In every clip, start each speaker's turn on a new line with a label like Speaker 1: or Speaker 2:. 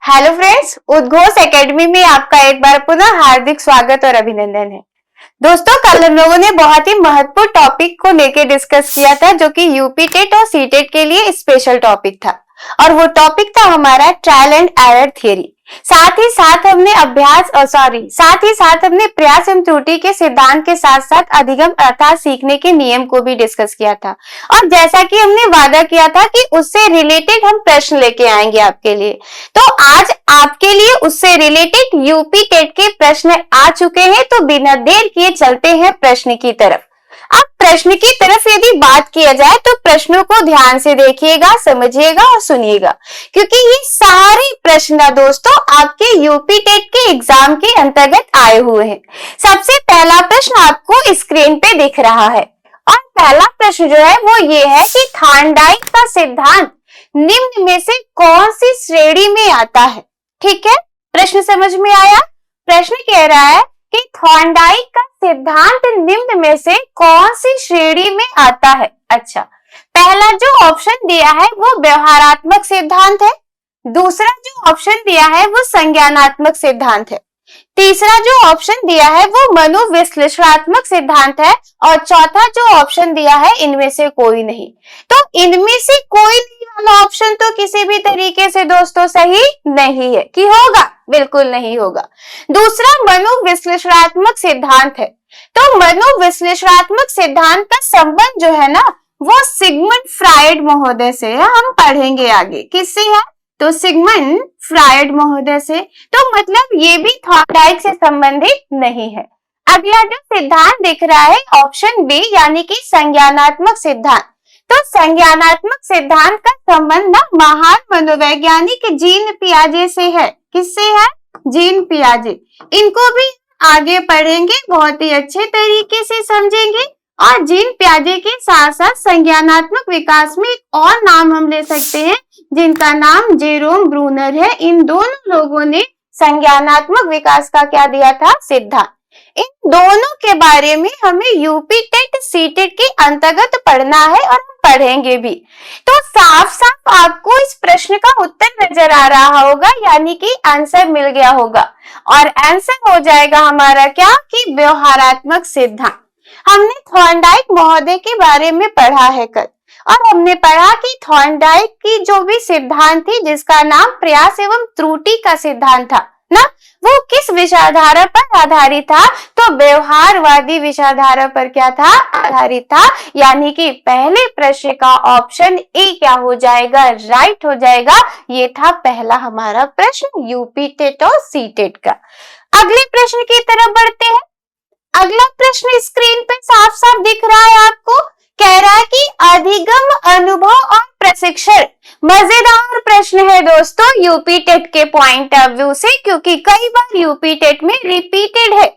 Speaker 1: Hello friends, उद्घोष academy में आपका एक बार पुनः हार्दिक स्वागत और अभिनंदन है। दोस्तों, कल हम लोगों ने बहुत ही महत्वपूर्ण टॉपिक को लेकर डिस्कस किया था जो कि यूपी टेट और सी टेट के लिए स्पेशल टॉपिक था और वो टॉपिक था हमारा ट्रायल एंड एरर थियरी। साथ ही साथ हमने प्रयास एवं त्रुटि के सिद्धांत के साथ साथ अधिगम अर्थात सीखने के नियम को भी डिस्कस किया था। और जैसा कि हमने वादा किया था कि उससे रिलेटेड हम प्रश्न लेके आएंगे आपके लिए, तो आज आपके लिए उससे रिलेटेड यूपी टेट के प्रश्न आ चुके हैं। तो बिना देर किए चलते हैं प्रश्न की तरफ। अब प्रश्न की तरफ यदि बात किया जाए तो प्रश्नों को ध्यान से देखिएगा, समझिएगा और सुनिएगा, क्योंकि ये सारे प्रश्न दोस्तों आपके यूपी टेट के एग्जाम के अंतर्गत आए हुए हैं। सबसे पहला प्रश्न आपको स्क्रीन पे दिख रहा है और पहला प्रश्न जो है वो ये है कि थॉर्नडाइक का सिद्धांत निम्न में से कौन सी श्रेणी में आता है। ठीक है, प्रश्न समझ में आया। प्रश्न कह रहा है कि थॉर्नडाइक का सिद्धांत निम्न में से कौन सी श्रेणी में आता है। अच्छा, पहला जो ऑप्शन दिया है वो व्यवहारात्मक सिद्धांत है, दूसरा जो ऑप्शन दिया है वो संज्ञानात्मक सिद्धांत है, तीसरा जो ऑप्शन दिया है वो मनोविश्लेषणात्मक सिद्धांत है और चौथा जो ऑप्शन दिया है इनमें से कोई नहीं। तो इनमें से कोई नहीं वाला ऑप्शन तो किसी भी तरीके से दोस्तों सही नहीं है कि होगा, बिल्कुल नहीं होगा। दूसरा मनोविश्लेषणात्मक सिद्धांत है, तो मनोविश्लेषणात्मक सिद्धांत का संबंध जो है ना वो सिगमंड फ्रायड महोदय से है। हम पढ़ेंगे आगे किससे है, तो सिगमंड फ्रायड महोदय से। तो मतलब ये भी थॉर्नडाइक से संबंधित नहीं है। अगला जो सिद्धांत दिख रहा है ऑप्शन बी यानी कि संज्ञानात्मक सिद्धांत, तो संज्ञानात्मक सिद्धांत का संबंध ना महान मनोवैज्ञानिक जीन पियाजे से है। किससे है, जीन पियाजे। इनको भी आगे पढ़ेंगे, बहुत ही अच्छे तरीके से समझेंगे। और जीन पियाजे के साथ साथ संज्ञानात्मक विकास में एक और नाम हम ले सकते हैं जिनका नाम जेरोम ब्रूनर है। इन दोनों लोगों ने संज्ञानात्मक विकास का क्या दिया था, सिद्धांत। इन दोनों के बारे में हमें यूपी टेट सी टेट के अंतर्गत पढ़ना है और हम पढ़ेंगे भी। तो साफ साफ आपको इस प्रश्न का उत्तर नजर आ रहा होगा, यानी कि आंसर मिल गया होगा और आंसर हो जाएगा हमारा क्या कि व्यवहारात्मक सिद्धांत। हमने थॉर्नडाइक महोदय के बारे में पढ़ा है कल और हमने पढ़ा कि थॉर्नडाइक की जो भी सिद्धांत थी जिसका नाम प्रयास एवं त्रुटि का सिद्धांत था ना, वो किस विचारधारा पर आधारित था, तो व्यवहारवादी विचारधारा पर क्या था, आधारित था। यानी कि पहले प्रश्न का ऑप्शन ए क्या हो जाएगा, राइट हो जाएगा। ये था पहला हमारा प्रश्न यूपी टेट और सी टेट का। अगले प्रश्न की तरफ बढ़ते हैं। अगला प्रश्न स्क्रीन पे साफ साफ दिख रहा है आपको, कह रहा है कि अधिगम अनुभव और प्रशिक्षण। मजेदार प्रश्न है दोस्तों यूपी टेट के पॉइंट ऑफ व्यू से, क्योंकि कई बार यूपी टेट में रिपीटेड है।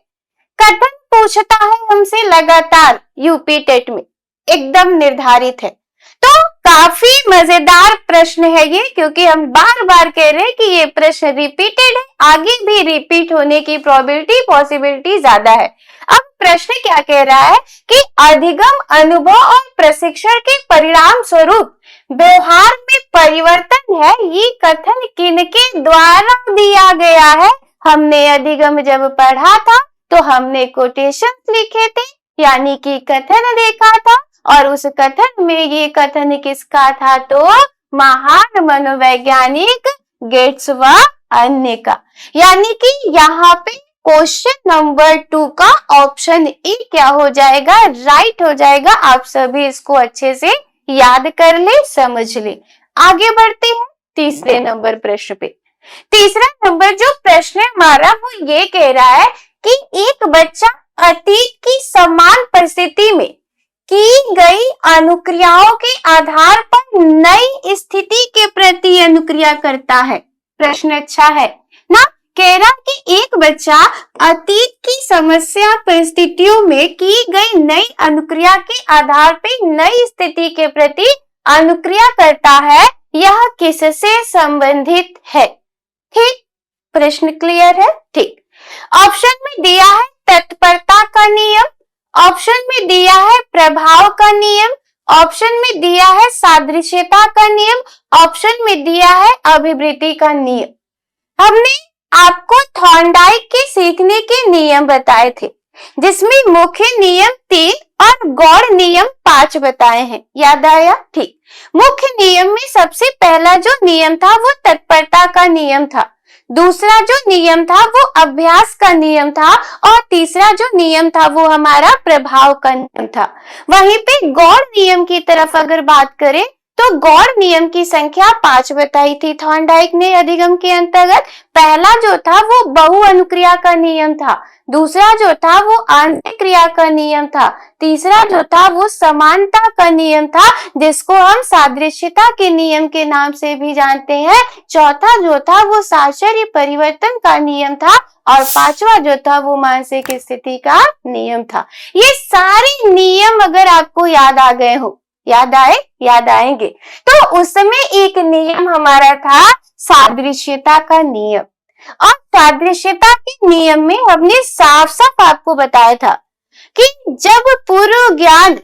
Speaker 1: कथन पूछता है हमसे लगातार यूपी टेट में, एकदम निर्धारित है। तो काफी मजेदार प्रश्न है ये, क्योंकि हम बार बार कह रहे हैं कि ये प्रश्न रिपीटेड है, आगे भी रिपीट होने की पॉसिबिलिटी ज्यादा है। अब प्रश्न क्या कह रहा है कि अधिगम अनुभव और प्रशिक्षण के परिणाम स्वरूप व्यवहार में परिवर्तन है, ये कथन किनके द्वारा दिया गया है। हमने अधिगम जब पढ़ा था तो हमने कोटेशन लिखे थे, यानी कि कथन देखा था, और उस कथन में ये कथन किसका था, तो महान मनोवैज्ञानिक गेट्स व अन्य का। यानी कि यहाँ पे क्वेश्चन नंबर 2 का ऑप्शन ए क्या हो जाएगा, राइट हो जाएगा। आप सभी इसको अच्छे से याद कर ले, समझ ले। आगे बढ़ते हैं तीसरे नंबर प्रश्न पे। तीसरा नंबर जो प्रश्न है हमारा वो ये कह रहा है कि एक बच्चा अतीत की समान परिस्थिति में की गई अनुक्रियाओं के आधार पर नई स्थिति के प्रति अनुक्रिया करता है। प्रश्न अच्छा है ना, कह रहा कि एक बच्चा अतीत की समस्या परिस्थितियों में की गई नई अनुक्रिया के आधार पर नई स्थिति के प्रति अनुक्रिया करता है, यह किससे संबंधित है। ठीक, प्रश्न क्लियर है। ठीक, ऑप्शन में दिया है तत्परता का नियम, ऑप्शन में दिया है प्रभाव का नियम, ऑप्शन में दिया है सादृश्यता का नियम, ऑप्शन में दिया है अभिवृद्धि का नियम। हमने आपको थॉर्नडाइक के सीखने के नियम बताए थे, जिसमें मुख्य नियम 3 और गौड़ नियम 5 बताए हैं। याद आया? ठीक। मुख्य नियम में सबसे पहला जो नियम था वो तत्परता का नियम था, दूसरा जो नियम था वो अभ्यास का नियम था, और तीसरा जो नियम था वो हमारा प्रभाव का नियम था। वहीं पे गौड़ नियम की तरफ अगर बात करें तो गौड़ नियम की संख्या 5 बताई थी थॉर्नडाइक ने अधिगम के अंतर्गत। पहला जो था वो बहु अनुक्रिया का नियम था, दूसरा जो था वो आंतरिक क्रिया का नियम था, तीसरा जो था वो समानता का नियम था, जिसको हम सादृश्यता के नियम के नाम से भी जानते हैं, चौथा जो था वो साहचर्य परिवर्तन का नियम था, और पांचवा जो था वो मानसिक स्थिति का नियम था। ये सारे नियम अगर आपको याद आ गए हो, याद आए, याद आएंगे, तो उसमें एक नियम हमारा था सादृश्यता का नियम। और सादृश्यता के नियम में हमने साफ साफ आपको बताया था कि जब पूर्व ज्ञान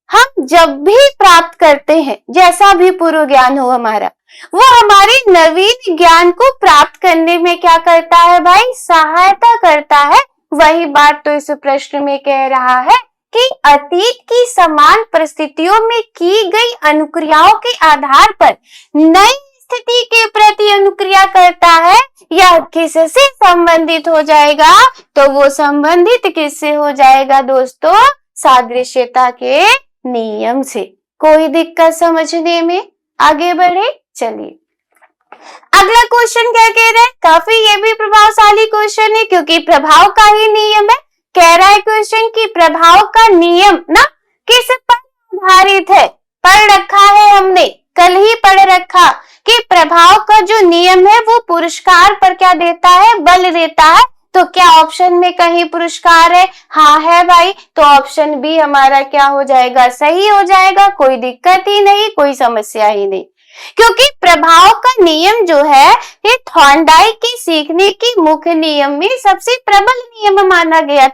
Speaker 1: हम जब भी प्राप्त करते हैं, जैसा भी पूर्व ज्ञान हो हमारा, वो हमारे नवीन ज्ञान को प्राप्त करने में क्या करता है भाई? सहायता करता है। वही बात तो इस प्रश्न में कह रहा है कि अतीत की समान परिस्थितियों में की गई अनुक्रियाओं के आधार पर नई स्थिति के प्रति अनुक्रिया करता है, या किससे संबंधित हो जाएगा? तो वो संबंधित किससे हो जाएगा दोस्तों? सादृश्यता के नियम से। कोई दिक्कत समझने में? आगे बढ़े, चलिए अगला क्वेश्चन क्या कह रहा है? काफी ये भी प्रभावशाली क्वेश्चन है, क्योंकि प्रभाव का ही नियम है। कह रहा है क्वेश्चन की प्रभाव का नियम ना किस पर आधारित है? पढ़ रखा है हमने, कल ही पढ़ रखा कि प्रभाव का जो नियम है वो पुरस्कार पर क्या देता है? बल देता है। तो क्या ऑप्शन में कहीं पुरस्कार है? हाँ है भाई, तो ऑप्शन बी हमारा क्या हो जाएगा? सही हो जाएगा। कोई दिक्कत ही नहीं, कोई समस्या ही नहीं, क्योंकि प्रभाव का नियम जो है ये थॉर्नडाइक के सीखने के मुख्य नियम में सबसे प्रबल नियम माना गया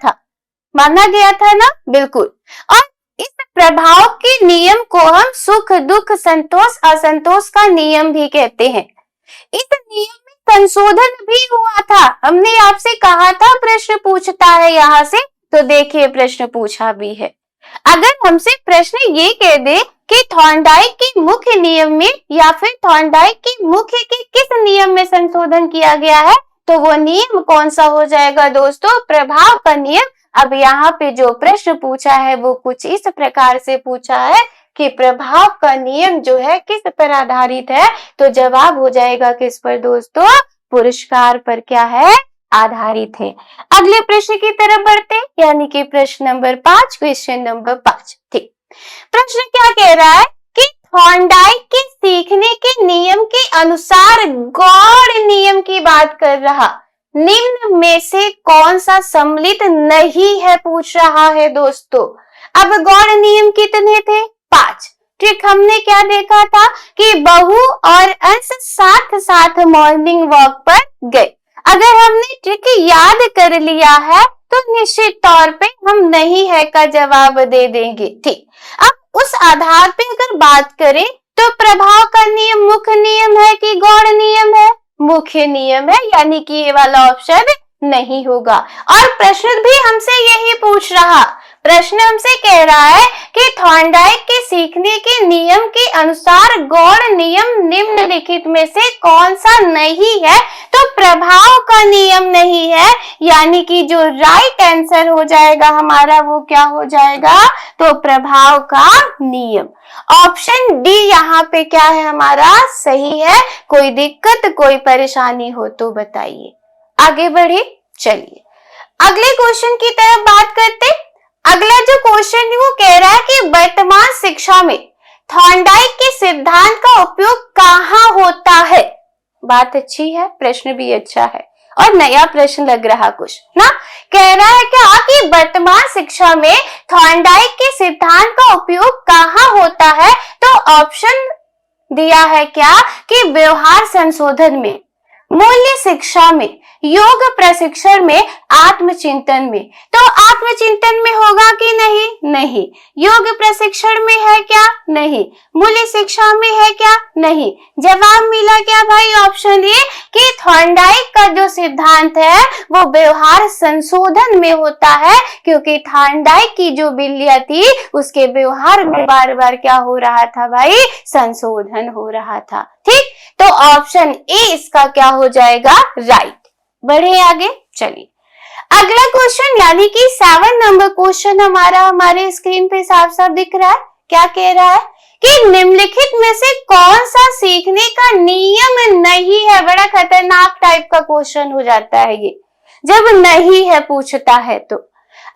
Speaker 1: था ना? बिल्कुल। और इस प्रभाव के नियम को हम सुख दुख संतोष असंतोष का नियम भी कहते हैं। इस नियम में संशोधन भी हुआ था। हमने आपसे कहा था प्रश्न पूछता है यहाँ से, तो देखिए प्रश्न पूछा भी है। अगर हमसे प्रश्न ये कह दे कि थॉर्नडाइक के मुख्य नियम में या फिर थॉर्नडाइक के मुख्य के किस नियम में संशोधन किया गया है, तो वो नियम कौन सा हो जाएगा दोस्तों? प्रभाव का नियम। अब यहाँ पे जो प्रश्न पूछा है वो कुछ इस प्रकार से पूछा है कि प्रभाव का नियम जो है किस पर आधारित है, तो जवाब हो जाएगा किस पर दोस्तों? पुरस्कार पर क्या है? आधारित है। अगले प्रश्न की तरफ बढ़ते हैं, यानी कि प्रश्न नंबर 5, क्वेश्चन नंबर 5। ठीक, प्रश्न क्या कह रहा है कि थॉर्नडाइक के सीखने के नियम के अनुसार गौड़ नियम की बात कर रहा, निम्न में से कौन सा सम्मिलित नहीं है, पूछ रहा है दोस्तों। अब गौड़ नियम कितने थे? 5। ठीक, हमने क्या देखा था कि बहु और अंश साथ साथ मॉर्निंग वॉक पर गए। अगर हमने ट्रिक याद कर लिया है तो निश्चित तौर पे हम नहीं है का जवाब दे देंगे। ठीक, अब उस आधार पे अगर बात करें तो प्रभाव का नियम मुख्य नियम है कि गौड़ नियम है? मुख्य नियम है, यानी कि ये वाला ऑप्शन नहीं होगा। और प्रश्न भी हमसे यही पूछ रहा, प्रश्न हमसे कह रहा है कि थॉर्नडाइक के सीखने के नियम के अनुसार गौड़ नियम निम्नलिखित में से कौन सा नहीं है, तो प्रभाव का नियम नहीं है, यानी कि जो राइट आंसर हो जाएगा हमारा वो क्या हो जाएगा? तो प्रभाव का नियम। ऑप्शन डी यहाँ पे क्या है हमारा? सही है। कोई दिक्कत कोई परेशानी हो तो बताइए। आगे बढ़े, चलिए अगले क्वेश्चन की तरफ बात करते। अगला जो क्वेश्चन है वो कह रहा है कि वर्तमान शिक्षा में थॉर्नडाइक के सिद्धांत का उपयोग कहाँ होता है? बात अच्छी है, प्रश्न भी अच्छा है और नया प्रश्न लग रहा कुछ ना। कह रहा है क्या कि वर्तमान शिक्षा में थॉर्नडाइक के सिद्धांत का उपयोग कहाँ होता है, तो ऑप्शन दिया है क्या कि व्यवहार संशोधन में, मूल्य शिक्षा में, योग प्रशिक्षण में, आत्मचिंतन में। तो आत्मचिंतन में होगा कि नहीं? नहीं। योग प्रशिक्षण में है क्या? नहीं। मूल्य शिक्षा में है क्या? नहीं। जवाब मिला क्या भाई? ऑप्शन ए कि थॉर्नडाइक का जो सिद्धांत है वो व्यवहार संशोधन में होता है, क्योंकि थॉर्नडाइक की जो बिल्लियां थी उसके व्यवहार में बार बार क्या हो रहा था भाई? संशोधन हो रहा था। ठीक, तो ऑप्शन ए इसका क्या हो जाएगा? राइट। बढ़े आगे, चलिए अगला क्वेश्चन यानी कि 7 नंबर क्वेश्चन हमारे स्क्रीन पे साफ साफ दिख रहा है। क्या कह रहा है कि निम्नलिखित में से कौन सा सीखने का नियम नहीं है? बड़ा खतरनाक टाइप का क्वेश्चन हो जाता है ये, जब नहीं है पूछता है तो।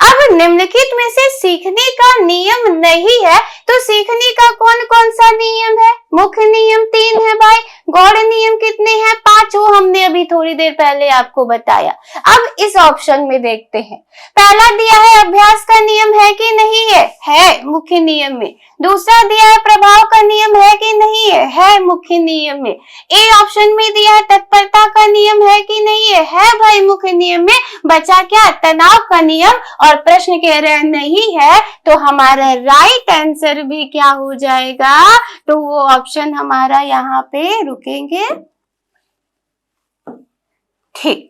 Speaker 1: अब निम्नलिखित में से सीखने का नियम नहीं है, तो सीखने का कौन कौन सा नियम है? मुख्य नियम 3 है भाई। गौड़ नियम कितने हैं? 5, वो हमने अभी थोड़ी देर पहले आपको बताया। अब इस ऑप्शन में देखते हैं। पहला दिया है अभ्यास का नियम है कि नहीं है? है मुख्य नियम में। दूसरा दिया है प्रभाव का नियम है कि नहीं है? है मुख्य नियम में। ए ऑप्शन में दिया है तत्परता का नियम है कि नहीं है? है भाई मुख्य नियम में। बचा क्या? तनाव का नियम। और प्रश्न कह रहे हैं नहीं है, तो हमारा राइट आंसर भी क्या हो जाएगा? तो वो ऑप्शन हमारा यहाँ पे रुकेंगे। ठीक,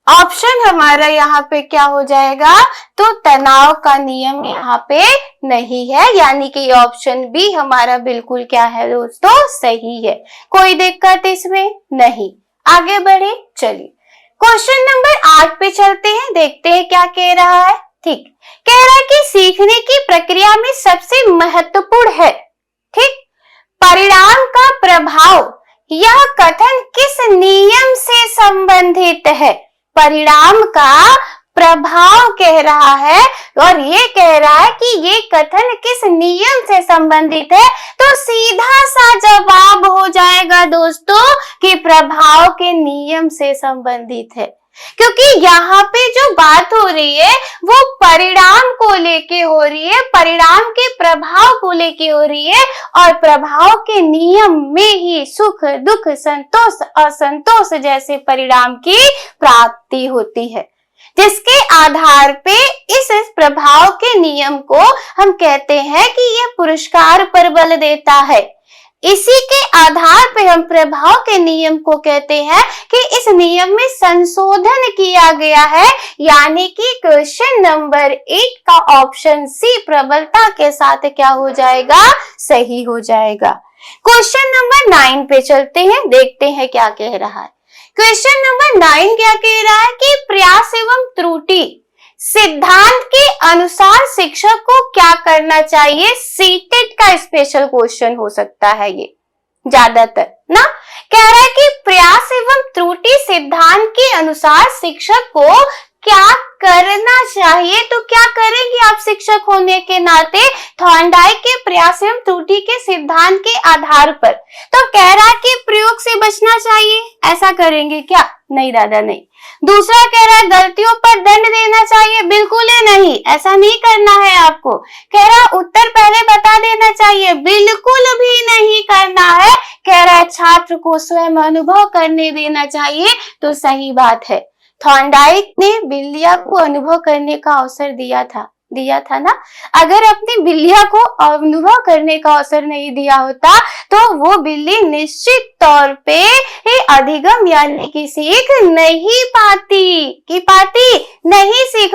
Speaker 1: ऑप्शन हमारा यहाँ पे क्या हो जाएगा? तो तनाव का नियम यहाँ पे नहीं है, यानी कि ऑप्शन बी हमारा बिल्कुल क्या है दोस्तों? सही है। कोई दिक्कत इसमें नहीं। आगे बढ़े, चलिए क्वेश्चन नंबर 8 पे चलते हैं, देखते हैं क्या कह रहा है। ठीक, कह रहा है कि सीखने की प्रक्रिया में सबसे महत्वपूर्ण है, ठीक, परिणाम का प्रभाव। यह कथन किस नियम से संबंधित है? परिणाम का प्रभाव कह रहा है, और ये कह रहा है कि ये कथन किस नियम से संबंधित है। तो सीधा सा जवाब हो जाएगा दोस्तों कि प्रभाव के नियम से संबंधित है, क्योंकि यहाँ पे जो बात हो रही है वो परिणाम को लेके हो रही है, परिणाम के प्रभाव को लेके हो रही है, और प्रभाव के नियम में ही सुख दुख संतोष असंतोष जैसे परिणाम की प्राप्ति होती है, जिसके आधार पे इस प्रभाव के नियम को हम कहते हैं कि यह पुरस्कार पर बल देता है। इसी के आधार पे हम प्रभाव के नियम को कहते हैं कि इस नियम में संशोधन किया गया है, यानी कि क्वेश्चन नंबर 8 का ऑप्शन सी प्रबलता के साथ क्या हो जाएगा? सही हो जाएगा। क्वेश्चन नंबर 9 पे चलते हैं, देखते हैं क्या कह रहा है। क्वेश्चन नंबर 9 क्या कह रहा है कि प्रयास एवं त्रुटि सिद्धांत के अनुसार शिक्षक को क्या करना चाहिए? सीटेट का स्पेशल क्वेश्चन हो सकता है ये ज्यादातर ना। कह रहा है कि प्रयास एवं त्रुटि सिद्धांत के अनुसार शिक्षक को क्या करना चाहिए। तो क्या करेंगे आप शिक्षक होने के नाते थॉर्नडाइक के प्रयास एवं त्रुटि के सिद्धांत के आधार पर? तो कह रहा है कि प्रयोग से बचना चाहिए, ऐसा करेंगे क्या? नहीं दादा नहीं। दूसरा कह रहा है गलतियों पर दंड देना चाहिए, बिल्कुल ही नहीं, ऐसा नहीं करना है आपको। कह रहा है उत्तर पहले बता देना चाहिए, बिल्कुल भी नहीं करना है। कह रहा है छात्र को स्वयं अनुभव करने देना चाहिए, तो सही बात है। थॉर्नडाइक ने बिल्लियां को अनुभव करने का अवसर दिया था ना। अगर अपनी बिल्लियां को अनुभव करने का अवसर नहीं दिया होता तो वो बिल्ली निश्चित तौर पे अधिगम यानी कि सीख नहीं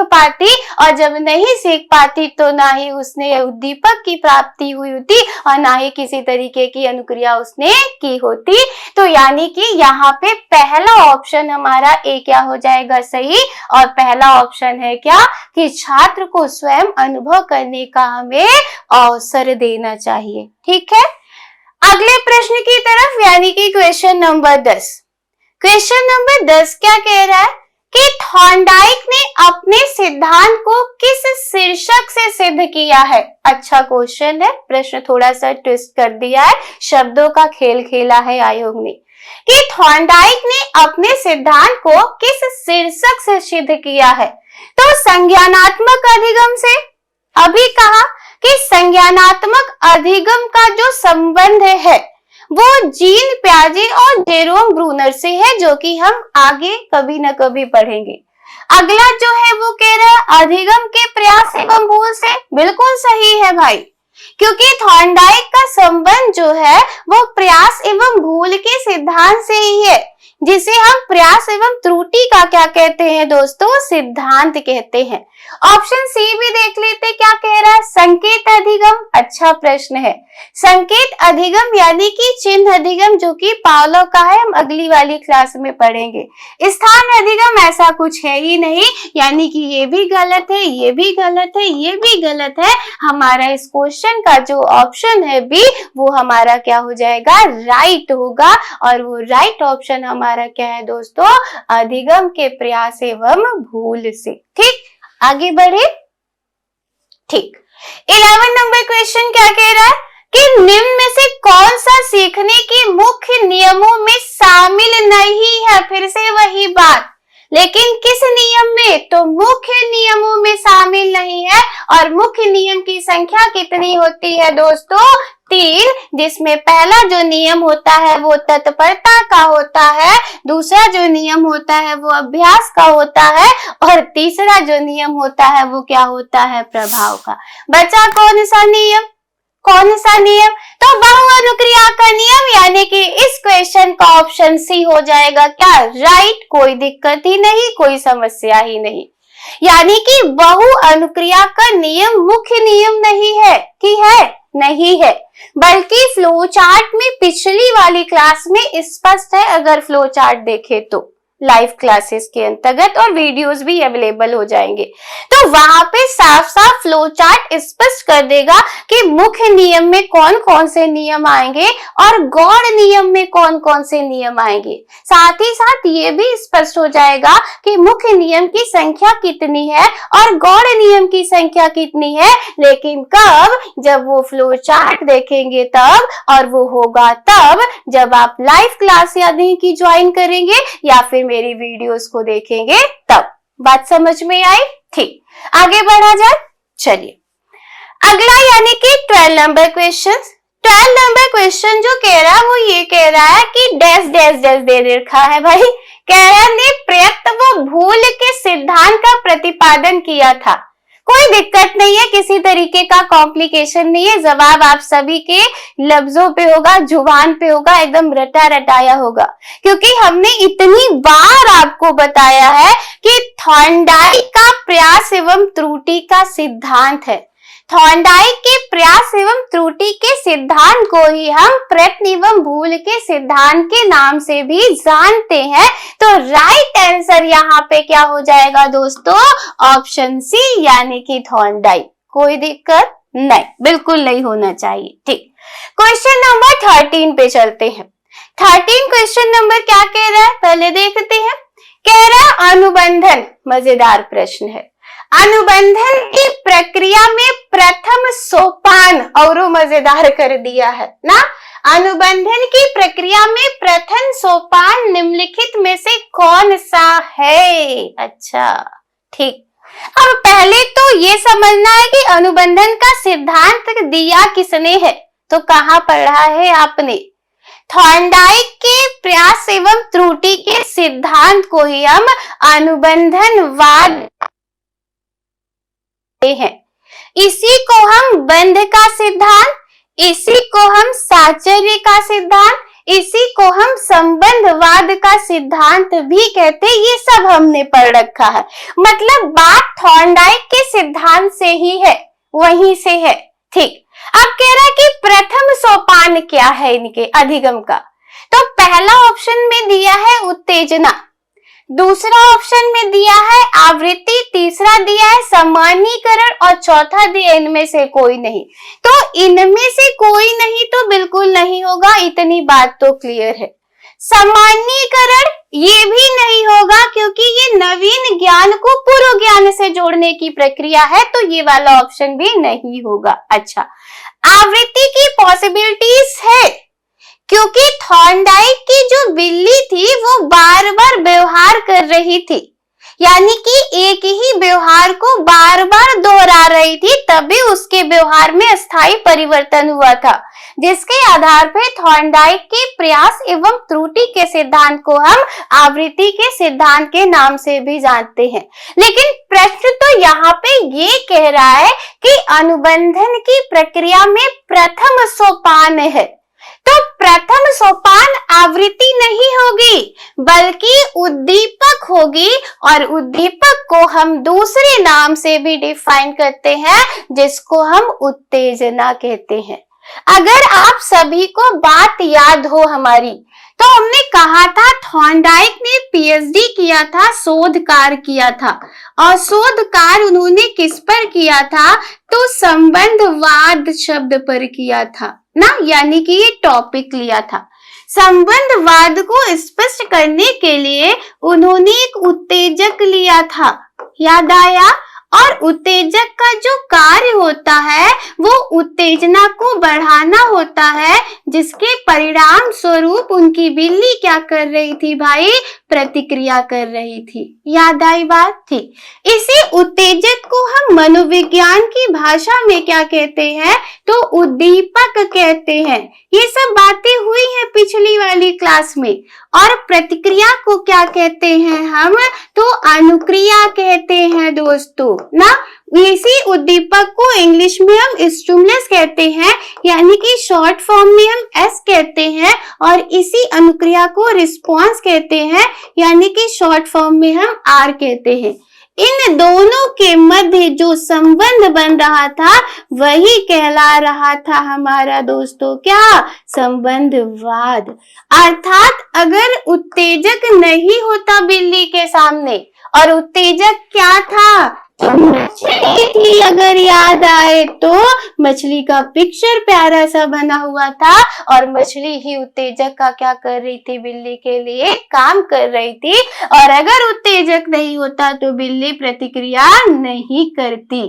Speaker 1: पाती, और जब नहीं सीख पाती तो ना ही उसने उद्दीपक की प्राप्ति हुई होती और ना ही किसी तरीके की अनुक्रिया उसने की होती। तो यानी कि यहाँ पे पहला ऑप्शन हमारा ए क्या हो जाएगा? सही। और पहला ऑप्शन है क्या? कि छात्र को स्वयं अनुभव करने का हमें अवसर देना चाहिए। ठीक है, अगले प्रश्न की तरफ, यानी कि क्वेश्चन नंबर 10। क्वेश्चन नंबर 10 क्या कह रहा है कि थॉर्नडाइक ने अपने सिद्धांत को किस शीर्षक से सिद्ध किया है? अच्छा क्वेश्चन है, प्रश्न थोड़ा सा ट्विस्ट कर दिया है, शब्दों का खेल खेला है आयोग ने, कि थॉर्नडाइक ने अपने सिद्धांत को किस शीर्षक से सिद्ध किया है। तो संज्ञानात्मक अधिगम से। अभी कहा कि संज्ञानात्मक अधिगम का जो संबंध है वो जीन पियाजे और जेरोम ब्रूनर से है, जो कि हम आगे कभी न कभी पढ़ेंगे। अगला जो है वो कह रहा है अधिगम के प्रयास एवं भूल से। बिल्कुल सही है भाई, क्योंकि थॉर्नडाइक का संबंध जो है वो प्रयास एवं भूल के सिद्धांत से ही है, जिसे हम प्रयास एवं त्रुटि का क्या कहते हैं दोस्तों, सिद्धांत कहते हैं। ऑप्शन सी भी देख लेते क्या कह रहा है, संकेत अधिगम। अच्छा प्रश्न है। संकेत अधिगम यानी कि चिन्ह अधिगम, जो कि पावलोव का है, हम अगली वाली क्लास में पढ़ेंगे। स्थान अधिगम ऐसा कुछ है ही नहीं, यानी कि ये भी गलत है, ये भी गलत है, ये भी गलत है। हमारा इस क्वेश्चन का जो ऑप्शन है बी, वो हमारा क्या हो जाएगा, राइट होगा। और वो राइट ऑप्शन हमारा क्या है दोस्तों, अधिगम के प्रयास एवं भूल से। ठीक, आगे बढ़े। ठीक, 11 नंबर क्वेश्चन क्या कह रहा है कि निम्न में से कौन सा सीखने के मुख्य नियमों में शामिल नहीं है। फिर से वही बात, लेकिन किस नियम में, तो मुख्य नियमों में शामिल नहीं है। और मुख्य नियम की संख्या कितनी होती है दोस्तों, 3, जिसमें पहला जो नियम होता है वो तत्परता का होता है, दूसरा जो नियम होता है वो अभ्यास का होता है, और तीसरा जो नियम होता है वो क्या होता है, प्रभाव का। बचा कौन सा नियम, कौन सा नियम, तो बहुअनुक्रिया का नियम, यानी कि इस क्वेश्चन का ऑप्शन सी हो जाएगा क्या, राइट। कोई दिक्कत ही नहीं, कोई समस्या ही नहीं। यानी कि बहुअनुक्रिया का नियम मुख्य नियम नहीं है कि है, नहीं है, बल्कि फ्लो चार्ट में पिछली वाली क्लास में स्पष्ट है। अगर फ्लो चार्ट देखे तो लाइव क्लासेस के अंतर्गत, और वीडियोस भी अवेलेबल हो जाएंगे, तो वहां पे साफ साफ फ्लो चार्ट स्पष्ट कर देगा कि मुख्य नियम में कौन कौन से नियम आएंगे और गौड़ नियम में कौन कौन से नियम आएंगे। साथ ही साथ ये भी स्पष्ट हो जाएगा कि मुख्य नियम की संख्या कितनी है और गौड़ नियम की संख्या कितनी है, लेकिन कब, जब वो फ्लो चार्ट देखेंगे तब, और वो होगा तब जब आप लाइव क्लास यानी कि ज्वाइन करेंगे या फिर मेरी वीडियोस को देखेंगे तब। बात समझ में आई? ठीक, आगे बढ़ा जाए। चलिए अगला, यानी कि 12 नंबर क्वेश्चन। 12 नंबर क्वेश्चन जो कह रहा है वो ये कह रहा है कि डैश डैश डैश दे रखा है भाई। कह रहा है ने प्रयत्न व भूल के सिद्धांत का प्रतिपादन किया था। कोई दिक्कत नहीं है, किसी तरीके का कॉम्प्लिकेशन नहीं है, जवाब आप सभी के लफ्जों पे होगा, जुबान पे होगा, एकदम रटा रटाया होगा, क्योंकि हमने इतनी बार आपको बताया है कि थॉर्नडाइक का प्रयास एवं त्रुटि का सिद्धांत है। थॉर्नडाइक के प्रयास एवं त्रुटि के सिद्धांत को ही हम प्रयत्न एवं भूल के सिद्धांत के नाम से भी जानते हैं। तो राइट आंसर यहाँ पे क्या हो जाएगा दोस्तों, ऑप्शन सी, यानी कि थॉर्नडाइक। कोई दिक्कत नहीं, बिल्कुल नहीं होना चाहिए। ठीक, क्वेश्चन नंबर 13 पे चलते हैं। 13 क्वेश्चन नंबर क्या कह रहा है, पहले देखते हैं। कह रहा है अनुबंधन, मजेदार प्रश्न है। अनुबंधन की प्रक्रिया में प्रथम सोपान, और मजेदार कर दिया है ना। अनुबंधन की प्रक्रिया में प्रथम सोपान निम्नलिखित में से कौन सा है। अच्छा ठीक, अब पहले तो ये समझना है कि अनुबंधन का सिद्धांत दिया किसने है, तो कहाँ पढ़ा है आपने। थॉर्नडाइक के प्रयास एवं त्रुटि के सिद्धांत को ही हम अनुबंधनवाद हैं। इसी को हम बंध का सिद्धांत, इसी को हम साचर्य का सिद्धांत, इसी को हम संबंधवाद का सिद्धांत भी कहते हैं। ये सब हमने पढ़ रखा है, मतलब बात थॉर्नडाइक के सिद्धांत से ही है, वहीं से है। ठीक, अब कह रहा है कि प्रथम सोपान क्या है इनके अधिगम का, तो पहला ऑप्शन में दिया है उत्तेजना, दूसरा ऑप्शन में दिया है आवृत्ति, तीसरा दिया है सामान्यीकरण, और चौथा दिया इनमें से कोई नहीं। तो इनमें से कोई नहीं तो बिल्कुल नहीं होगा, इतनी बात तो क्लियर है। सामान्यीकरण ये भी नहीं होगा, क्योंकि ये नवीन ज्ञान को पूर्व ज्ञान से जोड़ने की प्रक्रिया है, तो ये वाला ऑप्शन भी नहीं होगा। अच्छा, आवृत्ति की पॉसिबिलिटीज है, क्योंकि थॉर्नडाइक की जो बिल्ली थी वो बार बार व्यवहार कर रही थी, यानी कि एक ही व्यवहार को बार बार दोहरा रही थी, तभी उसके व्यवहार में अस्थायी परिवर्तन हुआ था। जिसके आधार पर थॉर्नडाइक के प्रयास एवं त्रुटि के सिद्धांत को हम आवृत्ति के सिद्धांत के नाम से भी जानते हैं। लेकिन प्रश्न तो यहाँ पे ये कह रहा है कि अनुबंधन की प्रक्रिया में प्रथम सोपान है, तो प्रथम सोपान आवृत्ति नहीं होगी बल्कि उद्दीपक होगी, और उद्दीपक को हम दूसरे नाम से भी डिफाइन करते हैं जिसको हम उत्तेजना कहते हैं। अगर आप सभी को बात याद हो हमारी, तो हमने कहा था थॉर्नडाइक ने पीएचडी किया था, शोध कार्य किया था, और शोध कार्य उन्होंने किस पर किया था, तो संबंधवाद शब्द पर किया था ना, यानी कि ये टॉपिक लिया था। संबंधवाद को स्पष्ट करने के लिए उन्होंने एक उत्तेजक लिया था, याद आया, और उत्तेजक का जो कार्य होता है वो उत्तेजना को बढ़ाना होता है, जिसके परिणाम स्वरूप उनकी बिल्ली क्या कर रही थी भाई, प्रतिक्रिया कर रही थी। याद आई बात थी। इसी उत्तेजक को हम मनोविज्ञान की भाषा में क्या कहते हैं, तो उद्दीपक कहते हैं। ये सब बातें हुई हैं पिछली वाली क्लास में। और प्रतिक्रिया को क्या कहते हैं हम, तो अनुक्रिया कहते हैं दोस्तों ना। इसी उद्दीपक को इंग्लिश में हम स्टिमुलस कहते हैं, यानी कि शॉर्ट फॉर्म में हम एस कहते हैं, और इसी अनुक्रिया को रिस्पॉन्स कहते हैं, यानी कि शॉर्ट फॉर्म में हम आर कहते हैं। इन दोनों के मध्य जो संबंध बन रहा था वही कहला रहा था हमारा दोस्तों क्या, संबंधवाद। अर्थात अगर उत्तेजक नहीं होता बिल्ली के सामने, और उत्तेजक क्या था, मछली थी, अगर याद आए तो मछली का पिक्चर प्यारा सा बना हुआ था, और मछली ही उत्तेजक का क्या कर रही थी, बिल्ली के लिए काम कर रही थी। और अगर उत्तेजक नहीं होता तो बिल्ली प्रतिक्रिया नहीं करती।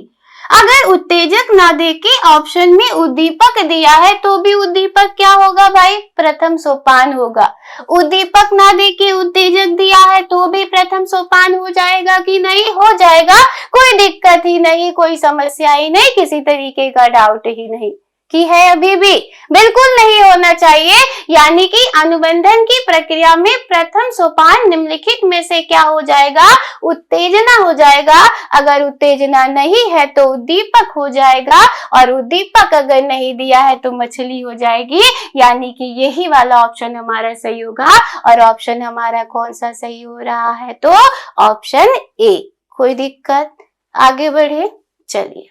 Speaker 1: अगर उत्तेजक ना देके ऑप्शन में उद्दीपक दिया है तो भी उद्दीपक क्या होगा भाई, प्रथम सोपान होगा। उद्दीपक ना देके उत्तेजक दिया है तो भी प्रथम सोपान हो जाएगा कि नहीं, हो जाएगा। कोई दिक्कत ही नहीं, कोई समस्या ही नहीं, किसी तरीके का डाउट ही नहीं कि है, अभी भी बिल्कुल नहीं होना चाहिए। यानी कि अनुबंधन की प्रक्रिया में प्रथम सोपान निम्नलिखित में से क्या हो जाएगा, उत्तेजना हो जाएगा। अगर उत्तेजना नहीं है तो उद्दीपक हो जाएगा, और उद्दीपक अगर नहीं दिया है तो मछली हो जाएगी। यानी कि यही वाला ऑप्शन हमारा सही होगा। और ऑप्शन हमारा कौन सा सही हो रहा है, तो ऑप्शन ए। कोई दिक्कत, आगे बढ़े, चलिए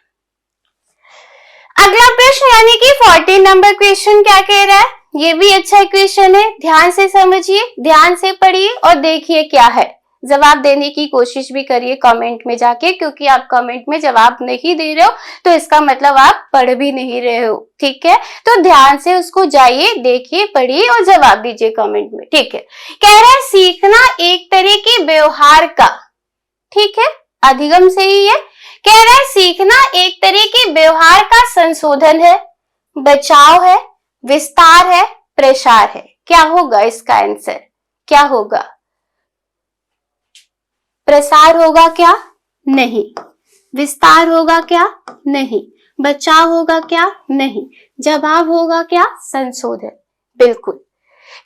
Speaker 1: अगला प्रश्न, यानी कि 14 नंबर क्वेश्चन क्या कह रहा है। ये भी अच्छा क्वेश्चन है, ध्यान से समझिए, ध्यान से पढ़िए और देखिए क्या है। जवाब देने की कोशिश भी करिए कमेंट में जाके, क्योंकि आप कमेंट में जवाब नहीं दे रहे हो तो इसका मतलब आप पढ़ भी नहीं रहे हो, ठीक है। तो ध्यान से उसको जाइए, देखिए, पढ़िए और जवाब दीजिए कमेंट में, ठीक है। कह रहा है सीखना एक तरह के व्यवहार का, ठीक है, अधिगम से ही है। कह रहा है सीखना एक तरह के व्यवहार का संशोधन है, बचाव है, विस्तार है, प्रसार है। क्या होगा इसका आंसर, क्या होगा, प्रसार होगा क्या, नहीं। विस्तार होगा क्या, नहीं। बचाव होगा क्या, नहीं। जवाब होगा क्या, संशोधन, बिल्कुल।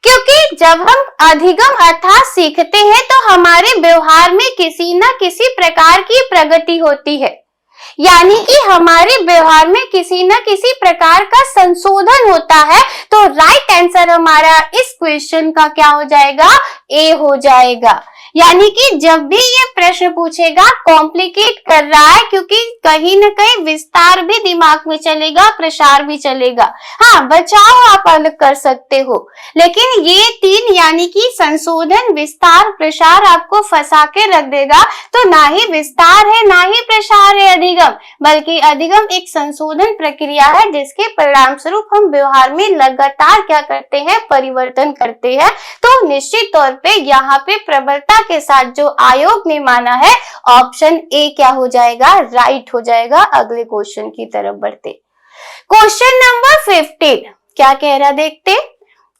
Speaker 1: क्योंकि जब हम अधिगम अर्थात सीखते हैं तो हमारे व्यवहार में किसी न किसी प्रकार की प्रगति होती है, यानी कि हमारे व्यवहार में किसी न किसी प्रकार का संशोधन होता है। तो राइट आंसर हमारा इस क्वेश्चन का क्या हो जाएगा, ए हो जाएगा। यानी कि जब भी ये प्रश्न पूछेगा कॉम्प्लिकेट कर रहा है, क्योंकि कहीं न कहीं विस्तार भी दिमाग में चलेगा, प्रसार भी चलेगा। हाँ, बचाव आप अलग कर सकते हो, लेकिन ये तीन यानी कि संशोधन, विस्तार, प्रसार आपको फंसा के रख देगा। तो ना ही विस्तार है ना ही प्रसार है अधिगम, बल्कि अधिगम एक संशोधन प्रक्रिया है जिसके परिणाम स्वरूप हम व्यवहार में लगातार क्या करते हैं, परिवर्तन करते हैं। तो निश्चित तौर पे यहाँ पे प्रबलता के साथ जो आयोग ने माना है, ऑप्शन ए क्या हो जाएगा, राइट हो जाएगा। अगले क्वेश्चन की तरफ बढ़ते, क्वेश्चन नंबर 15 क्या कह रहा देखते।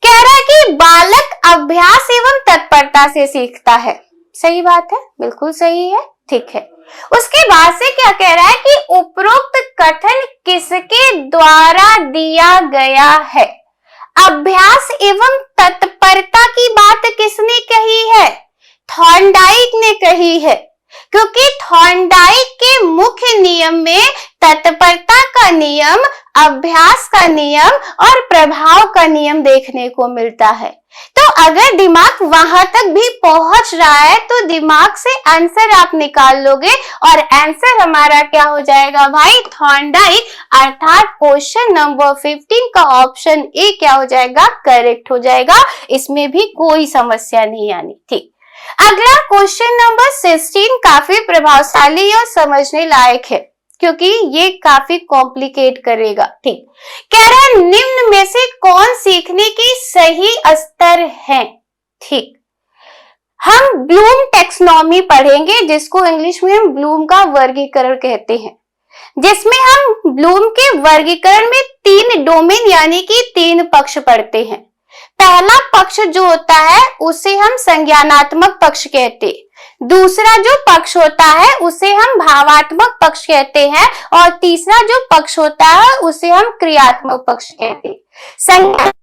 Speaker 1: कह रहा है कि बालक अभ्यास एवं तत्परता से सीखता है। सही बात है, बिल्कुल सही है, ठीक है। उसके बाद से क्या कह रहा है कि उपरोक्त कथन किसके द्वारा दिया गया है। अभ्यास एवं तत्परता की बात किसने कही है? थॉर्नडाइक ने कही है, क्योंकि थॉर्नडाइक के मुख्य नियम में तत्परता का नियम, अभ्यास का नियम और प्रभाव का नियम देखने को मिलता है। तो अगर दिमाग वहां तक भी पहुंच रहा है तो दिमाग से आंसर आप निकाल लोगे और आंसर हमारा क्या हो जाएगा भाई? थॉर्नडाइक, अर्थात क्वेश्चन नंबर 15 का ऑप्शन ए क्या हो जाएगा? करेक्ट हो जाएगा। इसमें भी कोई समस्या नहीं आनी। ठीक, अगला क्वेश्चन नंबर 16 काफी प्रभावशाली और समझने लायक है, क्योंकि ये काफी कॉम्प्लिकेट करेगा। ठीक, कह रहा है निम्न में से कौन सीखने की सही स्तर है? ठीक, हम ब्लूम टेक्सोनॉमी पढ़ेंगे, जिसको इंग्लिश में हम ब्लूम का वर्गीकरण कहते हैं, जिसमें हम ब्लूम के वर्गीकरण में 3 डोमेन यानी कि 3 पक्ष पढ़ते हैं। पहला पक्ष जो होता है उसे हम संज्ञानात्मक पक्ष कहते हैं, दूसरा जो पक्ष होता है उसे हम भावात्मक पक्ष कहते हैं और तीसरा जो पक्ष होता है उसे हम क्रियात्मक पक्ष कहते हैं। संज्ञानात्मक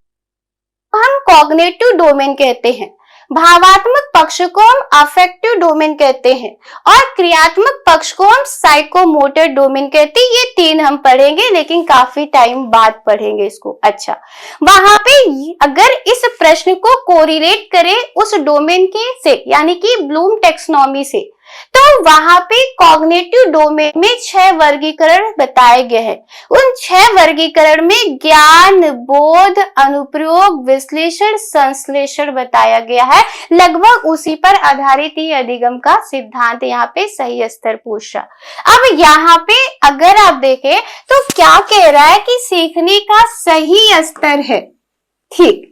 Speaker 1: हम कॉग्निटिव डोमेन कहते हैं, भावात्मक पक्ष को हम अफेक्टिव डोमेन कहते हैं और क्रियात्मक पक्ष को हम साइकोमोटर डोमेन कहते हैं। ये 3 हम पढ़ेंगे, लेकिन काफी टाइम बाद पढ़ेंगे इसको। अच्छा, वहां पे अगर इस प्रश्न को कोरिलेट करें उस डोमेन के से, यानी कि ब्लूम टेक्सोनॉमी से, तो वहां पे कॉग्निटिव डोमेन में 6 वर्गीकरण बताए गए हैं। उन 6 वर्गीकरण में ज्ञान, बोध, अनुप्रयोग, विश्लेषण, संश्लेषण बताया गया है। लगभग उसी पर आधारित ही अधिगम का सिद्धांत यहाँ पे सही स्तर पूछा। अब यहाँ पे अगर आप देखें तो क्या कह रहा है कि सीखने का सही स्तर है। ठीक,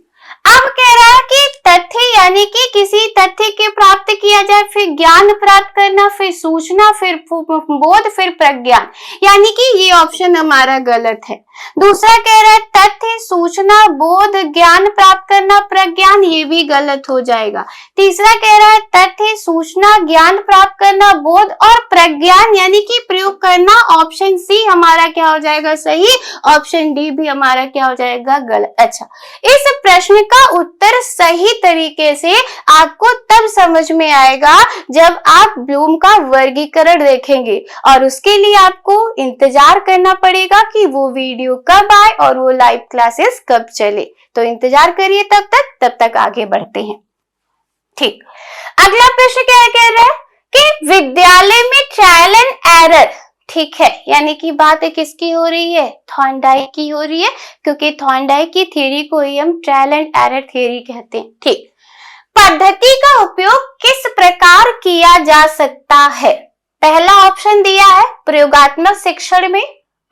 Speaker 1: अब कह रहा है कि तथ्य यानी कि किसी तथ्य के प्राप्त किया जाए, फिर ज्ञान प्राप्त करना, फिर सूचना, फिर बोध, फिर प्रज्ञान, यानी कि ये ऑप्शन हमारा गलत है। दूसरा कह रहा है तथ्य, सूचना, बोध, ज्ञान प्राप्त करना, प्रज्ञान, ये भी गलत हो जाएगा। तीसरा कह रहा है तथ्य, सूचना, ज्ञान प्राप्त करना, बोध और प्रज्ञान यानी कि प्रयोग करना, ऑप्शन सी हमारा क्या हो जाएगा? सही। ऑप्शन डी भी हमारा क्या हो जाएगा? गलत। अच्छा, इस प्रश्न का उत्तर सही तरीके से आपको तब समझ में आएगा जब आप ब्लूम का वर्गीकरण देखेंगे, और उसके लिए आपको इंतजार करना पड़ेगा कि वो वीडियो कब आए और वो लाइव क्लासेस कब चले। तो इंतजार करिए, तब तक आगे बढ़ते हैं। ठीक, अगला प्रश्न क्या कह रहा है कि विद्यालय में ट्रायल एंड एरर, ठीक है, यानी कि बात किसकी हो रही है? थॉर्नडाइक की हो रही है, क्योंकि थॉर्नडाइक की थ्योरी को ही हम ट्रायल एंड एरर थ्योरी कहते हैं। ठीक, पद्धति का उपयोग किस प्रकार किया जा सकता है? पहला ऑप्शन दिया है प्रयोगात्मक शिक्षण में,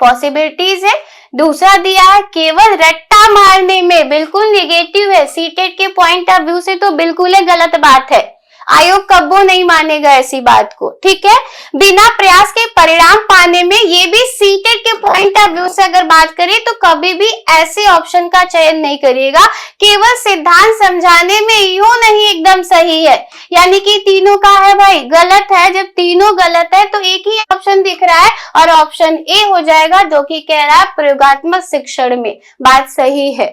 Speaker 1: पॉसिबिलिटीज है। दूसरा दिया है केवल रट्टा मारने में, बिल्कुल निगेटिव है। सीटेट के पॉइंट ऑफ व्यू से तो बिल्कुल ही गलत बात है, आयोग कब्बो नहीं मानेगा ऐसी बात को। ठीक है, बिना प्रयास के परिणाम पाने में, ये भी सीटेट के पॉइंट ऑफ व्यू से अगर बात करें तो कभी भी ऐसे ऑप्शन का चयन नहीं करिएगा। केवल सिद्धांत समझाने में यूं नहीं एकदम सही है, यानी कि तीनों का है भाई गलत है। जब तीनों गलत है तो एक ही ऑप्शन दिख रहा है और ऑप्शन ए हो जाएगा, जो कि कह रहा है प्रयोगात्मक शिक्षण में बात सही है।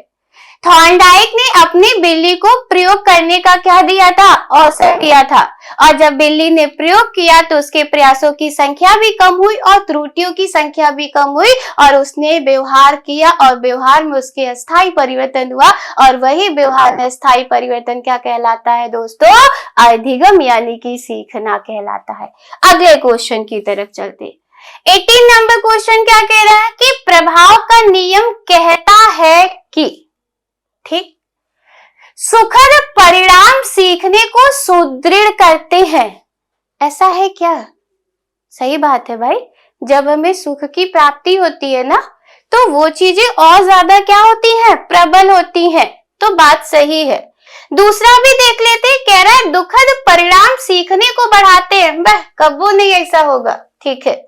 Speaker 1: थॉर्नडाइक ने अपनी बिल्ली को प्रयोग करने का क्या दिया था? अवसर दिया था, और जब बिल्ली ने प्रयोग किया तो उसके प्रयासों की संख्या भी कम हुई और त्रुटियों की संख्या भी कम हुई, और उसने व्यवहार किया और व्यवहार में उसके अस्थायी परिवर्तन हुआ, और वही व्यवहार में अस्थायी परिवर्तन क्या कहलाता है दोस्तों? अधिगम यानी कि सीखना कहलाता है। अगले क्वेश्चन की तरफ चलते। 18 नंबर क्वेश्चन क्या कह रहा है कि प्रभाव का नियम कहता है कि, ठीक, सुखद परिणाम सीखने को सुदृढ़ करते हैं। ऐसा है क्या? सही बात है भाई, जब हमें सुख की प्राप्ति होती है ना, तो वो चीजें और ज्यादा क्या होती हैं? प्रबल होती हैं। तो बात सही है। दूसरा भी देख लेते हैं, कह रहा है दुखद परिणाम सीखने को बढ़ाते हैं। वह कब्बो नहीं ऐसा होगा। ठीक है,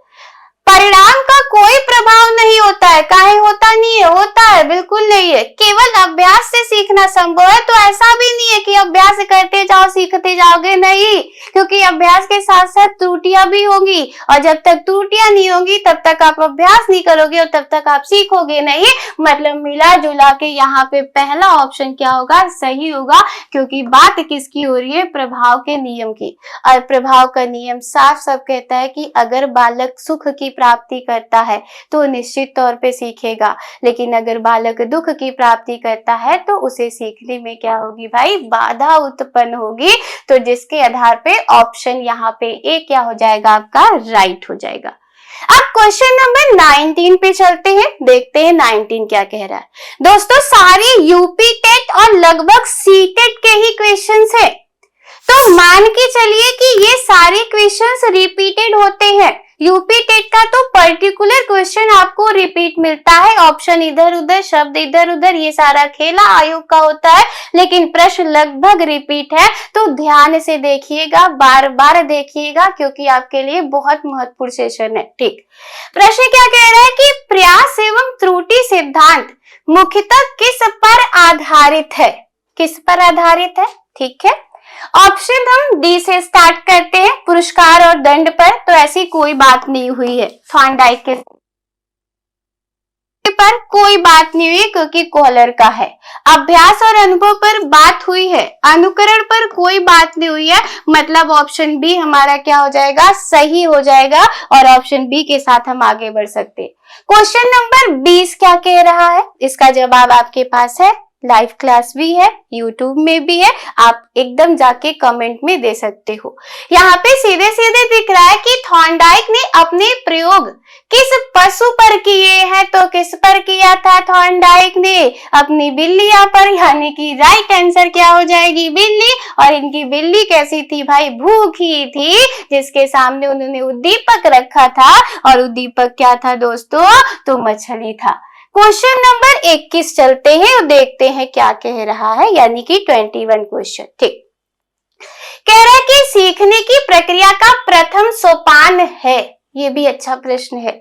Speaker 1: परिणाम का कोई प्रभाव नहीं होता है। काहे होता नहीं है? होता है, बिल्कुल नहीं है। केवल अभ्यास से सीखना संभव है। तो ऐसा भी नहीं है कि अभ्यास करते जाओ सीखते जाओगे, नहीं, क्योंकि अभ्यास के साथ साथ त्रुटियां भी होंगी, और जब तक त्रुटियां नहीं होंगी तब तक आप अभ्यास नहीं करोगे और तब तक आप सीखोगे नहीं। मतलब मिला जुला के यहाँ पे पहला ऑप्शन क्या होगा? सही होगा, क्योंकि बात किसकी हो रही है? प्रभाव के नियम की। और प्रभाव का नियम साफ साफ कहता है कि अगर बालक सुख की प्राप्ति करता है तो निश्चित तौर पे सीखेगा, लेकिन अगर बालक दुख की प्राप्ति करता है तो उसे सीखने में क्या होगी भाई? बाधा उत्पन्न होगी। तो जिसके आधार पे ऑप्शन यहाँ पे ए क्या हो जाएगा? आपका राइट हो जाएगा। अब क्वेश्चन नंबर 19 पे चलते हैं, देखते हैं 19 क्या कह रहा है। दोस्तों सारे यूपी टेट और लगभग सी टेट के ही क्वेश्चंस है, तो मान के चलिए कि ये सारे क्वेश्चंस रिपीटेड होते हैं। यूपी टेट का तो पर्टिकुलर क्वेश्चन आपको रिपीट मिलता है, ऑप्शन इधर उधर, शब्द इधर उधर, ये सारा खेला आयोग का होता है, लेकिन प्रश्न लगभग रिपीट है। तो ध्यान से देखिएगा, बार बार देखिएगा, क्योंकि आपके लिए बहुत महत्वपूर्ण सेशन है। ठीक, प्रश्न क्या कह रहा है कि प्रयास एवं त्रुटि सिद्धांत मुख्यतः किस पर आधारित है? किस पर आधारित है? ठीक है, ऑप्शन हम डी से स्टार्ट करते हैं, पुरस्कार और दंड पर। तो ऐसी कोई बात नहीं हुई है, थॉर्नडाइक के पर कोई बात नहीं हुई क्योंकि कॉलर का है। अभ्यास और अनुभव पर बात हुई है, अनुकरण पर कोई बात नहीं हुई है। मतलब ऑप्शन बी हमारा क्या हो जाएगा? सही हो जाएगा, और ऑप्शन बी के साथ हम आगे बढ़ सकते हैं। क्वेश्चन नंबर 20 क्या कह रहा है? इसका जवाब आपके पास है, लाइव क्लास भी है, यूट्यूब में भी है, आप एकदम जाके कमेंट में दे सकते हो। यहाँ पे सीधे सीधे दिख रहा है कि थॉर्नडाइक ने अपने प्रयोग किस पशु पर किए हैं? तो किस पर किया था थॉर्नडाइक ने? अपनी बिल्लियां पर, यानी कि राइट आंसर क्या हो जाएगी? बिल्ली। और इनकी बिल्ली कैसी थी भाई? भूखी थी, जिसके सामने उन्होंने उद्दीपक रखा था, और उद्दीपक क्या था दोस्तों? तो मछली था। क्वेश्चन नंबर 21 चलते हैं और देखते हैं क्या कह रहा है, यानी कि 21 क्वेश्चन। ठीक, कह रहा है कि सीखने की प्रक्रिया का प्रथम सोपान है। ये भी अच्छा प्रश्न है।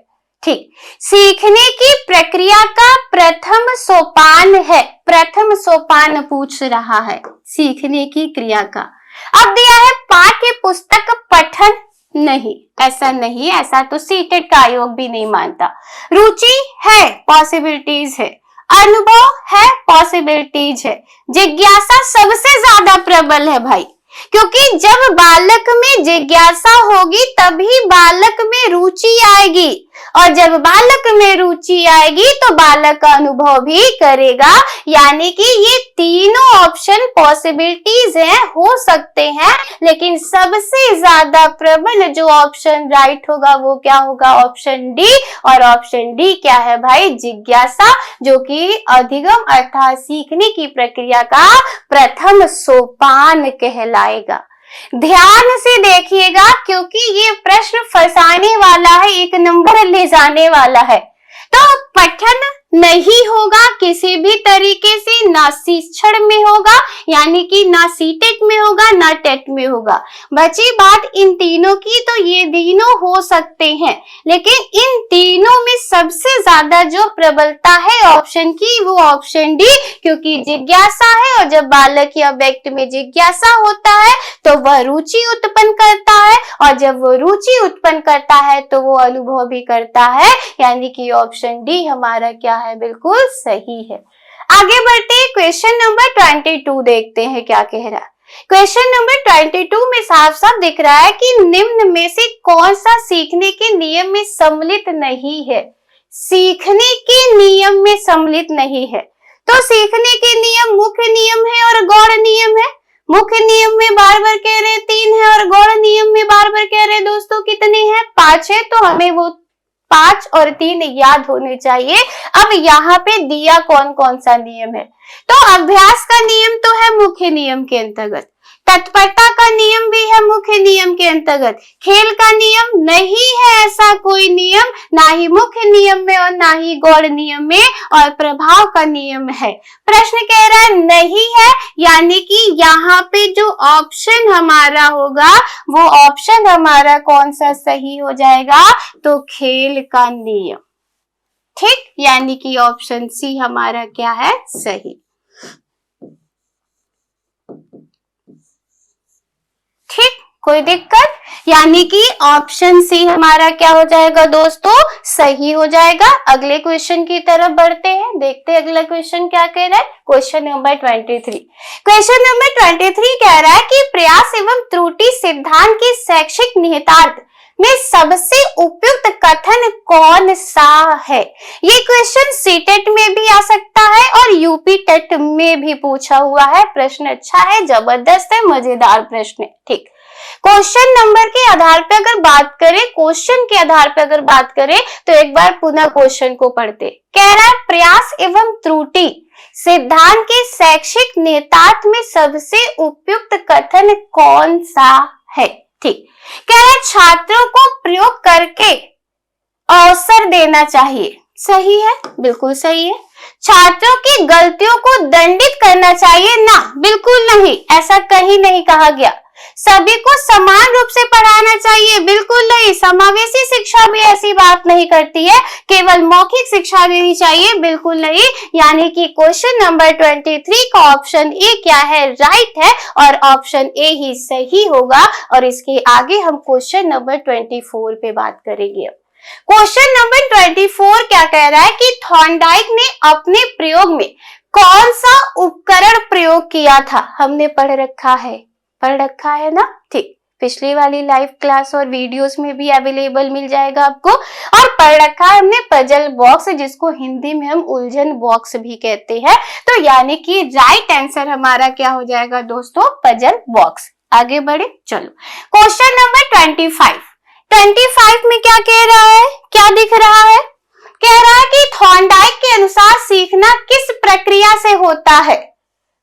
Speaker 1: ठीक, सीखने की प्रक्रिया का प्रथम सोपान है, प्रथम सोपान पूछ रहा है सीखने की क्रिया का। अब दिया है पाठ्य पुस्तक पठन, नहीं, ऐसा नहीं, ऐसा तो सीटेट का आयोग भी नहीं मानता। रुचि है, पॉसिबिलिटीज है, अनुभव है, पॉसिबिलिटीज है, जिज्ञासा सबसे ज्यादा प्रबल है भाई, क्योंकि जब बालक में जिज्ञासा होगी तभी बालक में रुचि आएगी, और जब बालक में रुचि आएगी तो बालक का अनुभव भी करेगा। यानी कि ये तीनों ऑप्शन पॉसिबिलिटीज हैं, हो सकते हैं, लेकिन सबसे ज्यादा प्रबल जो ऑप्शन राइट होगा वो क्या होगा? Option D. और ऑप्शन डी क्या है भाई? जिज्ञासा, जो कि अधिगम अर्थात सीखने की प्रक्रिया का प्रथम सोपान कहलाएगा। ध्यान से देखिएगा, क्योंकि ये प्रश्न फंसाने वाला है, एक नंबर ले जाने वाला है। तो पठन नहीं होगा किसी भी तरीके से, ना शिक्षण में होगा, यानी कि ना सीटेट में होगा, ना टेट में होगा। बची बात इन तीनों की, तो ये तीनों हो सकते हैं, लेकिन इन तीनों में सबसे ज्यादा जो प्रबलता है ऑप्शन की, वो ऑप्शन डी, क्योंकि जिज्ञासा है, और जब बालक या व्यक्ति में जिज्ञासा होता है तो वह रुचि उत्पन्न करता है, और जब वो रुचि उत्पन्न करता है तो वो अनुभव भी करता है, यानी कि ऑप्शन डी हमारा क्या है? बिल्कुल सही है। आगे बढ़ते हैं, क्वेश्चन नंबर 22 देखते हैं क्या कह रहा है। क्वेश्चन नंबर 22 में साफ साफ दिख रहा है कि निम्न में से कौन सा सीखने के नियम में सम्मिलित नहीं है? सीखने के नियम में सम्मिलित नहीं है। तो सीखने के नियम मुख्य नियम है और गौण नियम है। मुख्य नियम में बार बार कह रहे 3 है, और गौण नियम में बार बार कह रहे दोस्तों कितने हैं? 5 है। तो हमें वो 5 और 3 याद होने चाहिए। अब यहाँ पे दिया कौन कौन सा नियम है? तो अभ्यास का नियम तो है मुख्य नियम के अंतर्गत, तत्परता का नियम भी है मुख्य नियम के अंतर्गत। खेल का नियम नहीं है ऐसा कोई नियम, ना ही मुख्य नियम में और ना ही गौड़ नियम में, और प्रभाव का नियम है। प्रश्न कह रहा है नहीं है, यानी कि यहाँ पे जो ऑप्शन हमारा होगा वो ऑप्शन हमारा कौन सा सही हो जाएगा, तो खेल का नियम। ठीक, यानी कि ऑप्शन सी हमारा क्या है, सही। ठीक, कोई दिक्कत, यानी कि ऑप्शन सी हमारा क्या हो जाएगा दोस्तों, सही हो जाएगा। अगले क्वेश्चन की तरफ बढ़ते हैं, देखते हैं अगला क्वेश्चन क्या कह रहा है। Question number 23। क्वेश्चन नंबर 23 कह रहा है कि प्रयास एवं त्रुटि सिद्धांत के शैक्षिक निहितार्थ में सबसे उपयुक्त कथन कौन सा है। ये क्वेश्चन सीटेट में भी आ सकता है और यूपी टेट में भी पूछा हुआ है। प्रश्न अच्छा है, जबरदस्त है, मजेदार प्रश्न है। ठीक, क्वेश्चन नंबर के आधार पे अगर बात करें, क्वेश्चन के आधार पे अगर बात करें तो एक बार पुनः क्वेश्चन को पढ़ते। कह रहा है प्रयास एवं त्रुटि सिद्धांत के शैक्षिक निहितार्थ में सबसे उपयुक्त कथन कौन सा है। ठीक, कह रहा है छात्रों को प्रयोग करके अवसर देना चाहिए। सही है, बिल्कुल सही है। छात्रों की गलतियों को दंडित करना चाहिए ना, बिल्कुल नहीं, ऐसा कहीं नहीं कहा गया। सभी को समान रूप से पढ़ाना चाहिए, बिल्कुल नहीं। समावेशी शिक्षा भी ऐसी बात नहीं करती है, केवल मौखिक शिक्षा देनी चाहिए, बिल्कुल नहीं। यानी कि क्वेश्चन नंबर 23 का ऑप्शन ए क्या है, राइट है, और ऑप्शन ए ही सही होगा। और इसके आगे हम क्वेश्चन नंबर 24 पे बात करेंगे। क्वेश्चन नंबर 24 क्या कह रहा है कि थॉर्नडाइक ने अपने प्रयोग में कौन सा उपकरण प्रयोग किया था। हमने पढ़ रखा है ना। ठीक, पिछली वाली लाइव क्लास और वीडियोस में भी अवेलेबल मिल जाएगा आपको। और पढ़ रखा है हमने पजल बॉक्स, जिसको हिंदी में हम उलझन बॉक्स भी कहते हैं। तो यानी कि राइट आंसर हमारा क्या हो जाएगा दोस्तों, पजल बॉक्स। आगे बढ़े, चलो क्वेश्चन नंबर 25 में क्या कह रहा है, क्या दिख रहा है। कह रहा है कि थॉर्नडाइक के अनुसार सीखना किस प्रक्रिया से होता है।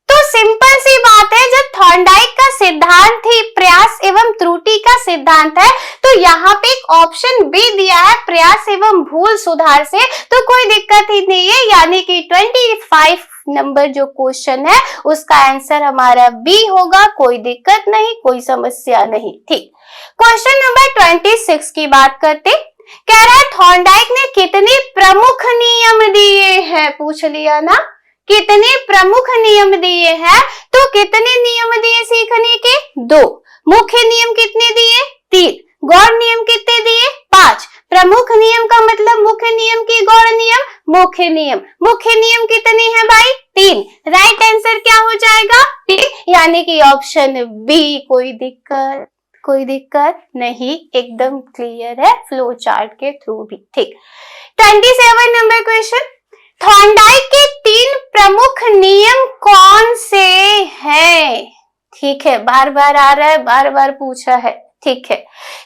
Speaker 1: तो सिंपल सी बात है, जब थॉर्नडाइक का सिद्धांत ही प्रयास एवं त्रुटि का सिद्धांत है, तो यहाँ पे एक ऑप्शन बी दिया है प्रयास एवं भूल सुधार से, तो कोई दिक्कत ही नहीं है। यानी कि 25 नंबर जो क्वेश्चन है उसका आंसर हमारा बी होगा, कोई दिक्कत नहीं, कोई समस्या नहीं। ठीक, क्वेश्चन नंबर 26 की बात करते। कह रहा है थॉर्नडाइक ने कितने प्रमुख नियम दिए हैं, पूछ लिया ना, कितने प्रमुख नियम दिए हैं। तो कितने नियम दिए सीखने के, 2। मुख्य नियम कितने दिए, 3। गौड़ नियम कितने दिए, 5। प्रमुख नियम का मतलब मुख्य नियम की गौड़ नियम, मुख्य नियम कितने हैं भाई, 3। राइट आंसर क्या हो जाएगा, 3, यानी कि ऑप्शन बी। कोई दिक्कत नहीं, एकदम क्लियर है फ्लो चार्ट के थ्रू भी। ठीक, 27 नंबर क्वेश्चन। थॉर्नडाइक के 3 प्रमुख नियम कौन से हैं। ठीक है, बार बार आ रहा है, बार बार पूछा है। ठीक है,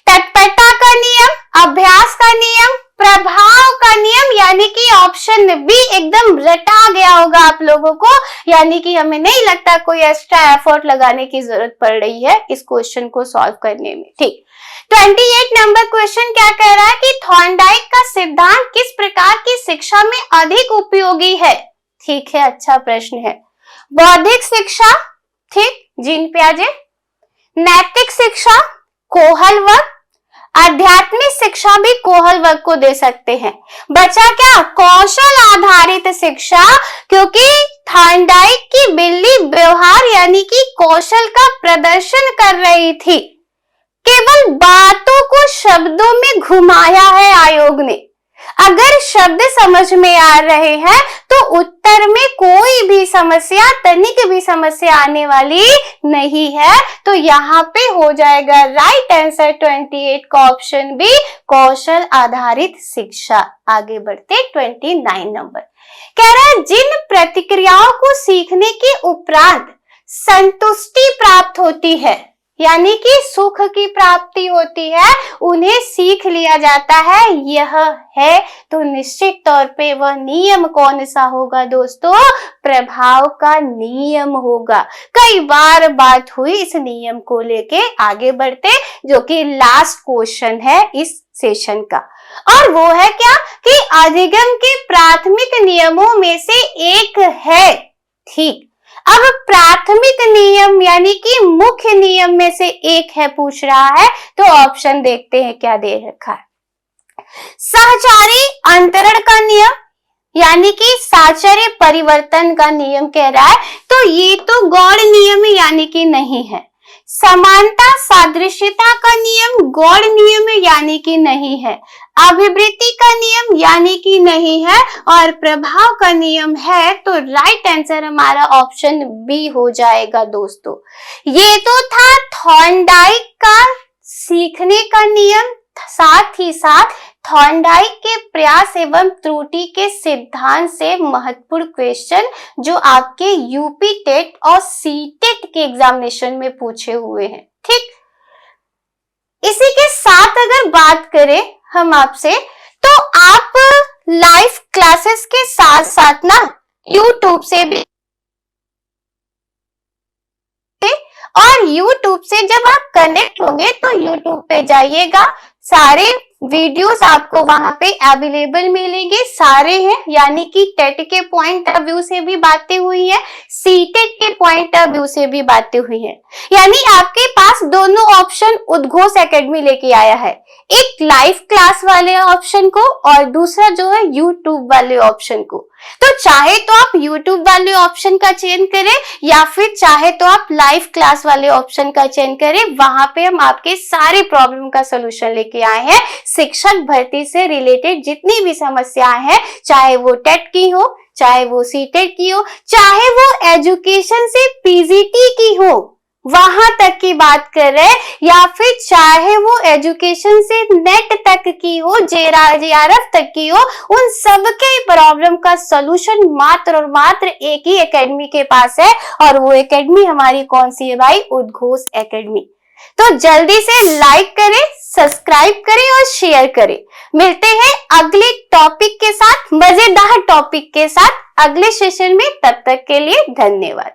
Speaker 1: तत्परता का नियम, अभ्यास का नियम, प्रभाव का नियम, यानी कि ऑप्शन बी एकदम रटा गया होगा आप लोगों को। यानी कि हमें नहीं लगता कोई एक्स्ट्रा एफर्ट लगाने की जरूरत पड़ रही है इस क्वेश्चन को सॉल्व करने में। ठीक, 28 नंबर क्वेश्चन क्या कह रहा है कि थॉर्नडाइक का सिद्धांत किस प्रकार की शिक्षा में अधिक उपयोगी है। ठीक है, अच्छा प्रश्न है। बौद्धिक शिक्षा, ठीक, जीन पियाजे, नैतिक शिक्षा, कोहल वर्ग, आध्यात्मिक शिक्षा भी कोहल वर्ग को दे सकते हैं। बचा क्या, कौशल आधारित शिक्षा, क्योंकि थॉर्नडाइक की बिल्ली व्यवहार यानी कि कौशल का प्रदर्शन कर रही थी। केवल बातों को शब्दों में घुमाया है आयोग ने। अगर शब्द समझ में आ रहे हैं तो उत्तर में कोई भी समस्या, तनिक भी समस्या आने वाली नहीं है। तो यहाँ पे हो जाएगा राइट आंसर 28 का ऑप्शन बी, कौशल आधारित शिक्षा। आगे बढ़ते 29 नंबर। कह रहा है जिन प्रतिक्रियाओं को सीखने के उपरांत संतुष्टि प्राप्त होती है, यानी कि सुख की प्राप्ति होती है, उन्हें सीख लिया जाता है, यह है। तो निश्चित तौर पे वह नियम कौन सा होगा दोस्तों? प्रभाव का नियम होगा। कई बार बात हुई इस नियम को लेके, आगे बढ़ते, जो कि लास्ट क्वेश्चन है इस सेशन का, और वो है क्या कि अधिगम के प्राथमिक नियमों में से एक है। ठीक, अब प्राथमिक नियम यानी कि मुख्य नियम में से एक है पूछ रहा है, तो ऑप्शन देखते हैं क्या दे रखा है। सहचारी अंतरण का नियम, यानी कि साचर्य परिवर्तन का नियम कह रहा है, तो ये तो गौड़ नियम यानी कि नहीं है। समानता सादृश्यता का नियम गौड़ नियम यानी कि नहीं है। अभिवृत्ति का नियम यानी कि नहीं है, और प्रभाव का नियम है, तो राइट आंसर हमारा ऑप्शन बी हो जाएगा दोस्तों। ये तो था थॉर्नडाइक का सीखने का नियम, साथ ही साथ थॉर्नडाइक के प्रयास एवं त्रुटि के सिद्धांत से महत्वपूर्ण क्वेश्चन जो आपके यूपी टेट और सीटेट के एग्जामिनेशन में पूछे हुए हैं। ठीक, इसी के साथ अगर बात करें हम आपसे, तो आप लाइव क्लासेस के साथ साथ ना यूट्यूब से भी, और यूट्यूब से जब आप कनेक्ट होंगे तो यूट्यूब पे जाइएगा, सारे वीडियोस आपको वहां पे अवेलेबल मिलेंगे, सारे हैं, यानी कि टेट के पॉइंट ऑफ व्यू से भी बातें हुई है, सीटेट के पॉइंट ऑफ व्यू से भी बातें हुई है। यानी आपके पास दोनों ऑप्शन उद्घोष एकेडमी लेके आया है, एक लाइव क्लास वाले ऑप्शन को और दूसरा जो है यूट्यूब वाले ऑप्शन को। तो चाहे तो आप यूट्यूब वाले ऑप्शन का चयन करें, या फिर चाहे तो आप लाइव क्लास वाले ऑप्शन का चयन करें, वहां पे हम आपके सारे प्रॉब्लम का सोल्यूशन लेके आए हैं। शिक्षक भर्ती से रिलेटेड जितनी भी समस्याएं हैं, चाहे वो टेट की हो, चाहे वो सीटेट की हो, चाहे वो एजुकेशन से पीजीटी की हो, वहां तक की बात कर रहे, या फिर चाहे वो एजुकेशन से नेट तक की हो, जेआरएफ तक की हो, उन सब के प्रॉब्लम का सलूशन मात्र और मात्र एक ही एकेडमी के पास है, और वो एकेडमी हमारी कौन सी है भाई? उद्घोष एकेडमी। तो जल्दी से लाइक करें, सब्सक्राइब करें और शेयर करें। मिलते हैं अगले टॉपिक के साथ, मजेदार टॉपिक के साथ अगले सेशन में। तब तक के लिए धन्यवाद।